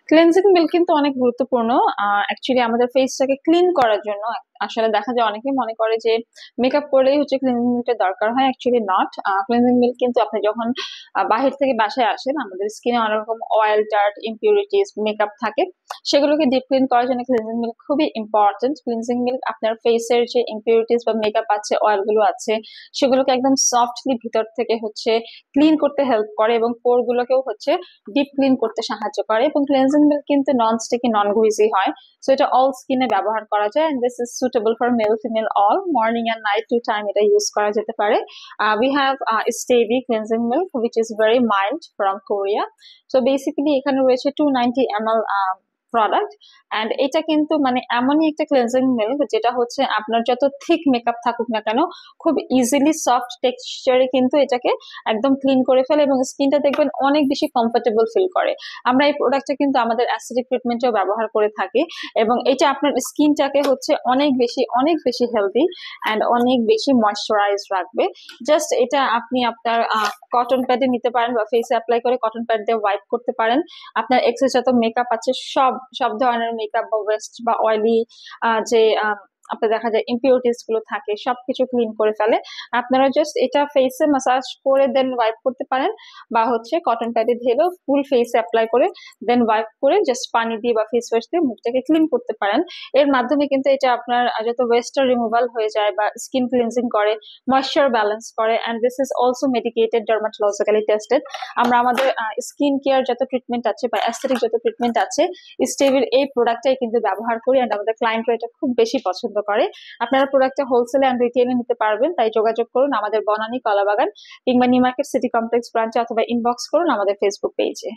Cleansing milk কিন্তু অনেক গুরুত্বপূর্ণ অ্যাকচুয়ালি আমাদের ফেসটাকে ক্লিন করার জন্য। আসলে দেখা যায় অনেকে মনে করে যে মেকআপ করলেই হচ্ছে ক্লিনজিং মিল্কের দরকার হয়, অ্যাকচুয়ালি নট। ক্লিনজিং মিল্ক কিন্তু আপনি যখন বাহির থেকে বাসায় আসেন, আমাদের স্কিনে অনেক রকম অয়েল, ডার্ট, ইম্পিউরিটিস, মেকআপ থাকে, সেগুলোকে ডিপ ক্লিন করার জন্য ক্লিনজিং মিল্ক খুবই ইম্পর্টেন্ট। ক্লিনজিং মিল্ক আপনার ফেসের যে ইম্পিউরিটিস বা মেকআপ আছে, অয়েল গুলো আছে, সেগুলোকে একদম সফটলি ভিতর থেকে হচ্ছে ক্লিন করতে হেল্প করে, এবং পোর গুলোকেও হচ্ছে ডিপ ক্লিন করতে সাহায্য করে। এবং ক্লিনজিং মিল্ক কিন্তু নন স্টিকি, নন গ্রিজি হয়, সো এটা অল স্কিনে ব্যবহার করা যায়, and this is suitable for male female all. Morning and night two time এটা ইউজ করা যেতে পারে। We have Stevie cleansing milk, which is very mild, from Korea. So basically এখানে রয়েছে 290 ml প্রোডাক্ট, এন্ড এটা কিন্তু মানে এমনই একটা ক্লিনজিং মিল্ক যেটা হচ্ছে আপনার যত থিক মেকআপ থাকুক না কেন, খুব ইজিলি সফট টেক্সচারে কিন্তু এটাকে একদম ক্লিন করে ফেলে, এবং স্কিনটা দেখবেন অনেক বেশি কমফোর্টেবল ফিল করে। আমরা এই প্রোডাক্টটা কিন্তু আমাদের অ্যাসিডিক ট্রিটমেন্টেও ব্যবহার করে থাকি, এবং এটা আপনার স্কিনটাকে হচ্ছে অনেক বেশি হেলদি অ্যান্ড অনেক বেশি ময়শ্চারাইজ রাখবে। জাস্ট এটা আপনি আপনার কটন প্যাডে নিতে পারেন, বা ফেসে অ্যাপ্লাই করে কটন প্যাড দিয়ে ওয়াইপ করতে পারেন। আপনার এক্সেস যত মেকআপ আছে, সব সব ধরনের মেকআপ বা ওয়েস্ট বা অয়েলি যে আপনার দেখা যায় ইম্পিউরিটিস গুলো থাকে, সবকিছু ক্লিন করে ফেলে। আপনারা জাস্ট এটা ফেসে মাসাজ করে দেন ওয়াইপ করতে পারেন, বা হচ্ছে কটন প্যাডে ঢেলেও ফুল ফেসে অ্যাপ্লাই করে দেন ওয়াইপ করে জাস্ট পানি দিয়ে বা ফেস ওয়াশ দিয়ে মুখটাকে ক্লিন করতে পারেন। এর মাধ্যমে কিন্তু এটা আপনার যত ওয়েস্টার রিমুভাল হয়ে যায়, বা স্কিন ক্লিনজিং করে, ময়েশ্চার ব্যালেন্স করে, and this is also medicated, dermatologically tested. আমরা আমাদের স্কিন কেয়ার যত ট্রিটমেন্ট আছে বা অ্যাস্থেটিক যত ট্রিটমেন্ট আছে, স্টেভির এই প্রোডাক্টটাই কিন্তু ব্যবহার করি, এন্ড আমাদের ক্লায়েন্টরা এটা খুব বেশি পছন্দ করে। আপনারা প্রোডাক্টটা হোলসেলে এন্ড রিটেলে নিতে পারবেন, তাই যোগাযোগ করুন আমাদের বনানী, কলাবাগান কিংবা নিউ মার্কেট সিটি কমপ্লেক্স ব্রাঞ্চে, অথবা ইনবক্স করুন আমাদের ফেসবুক পেজে।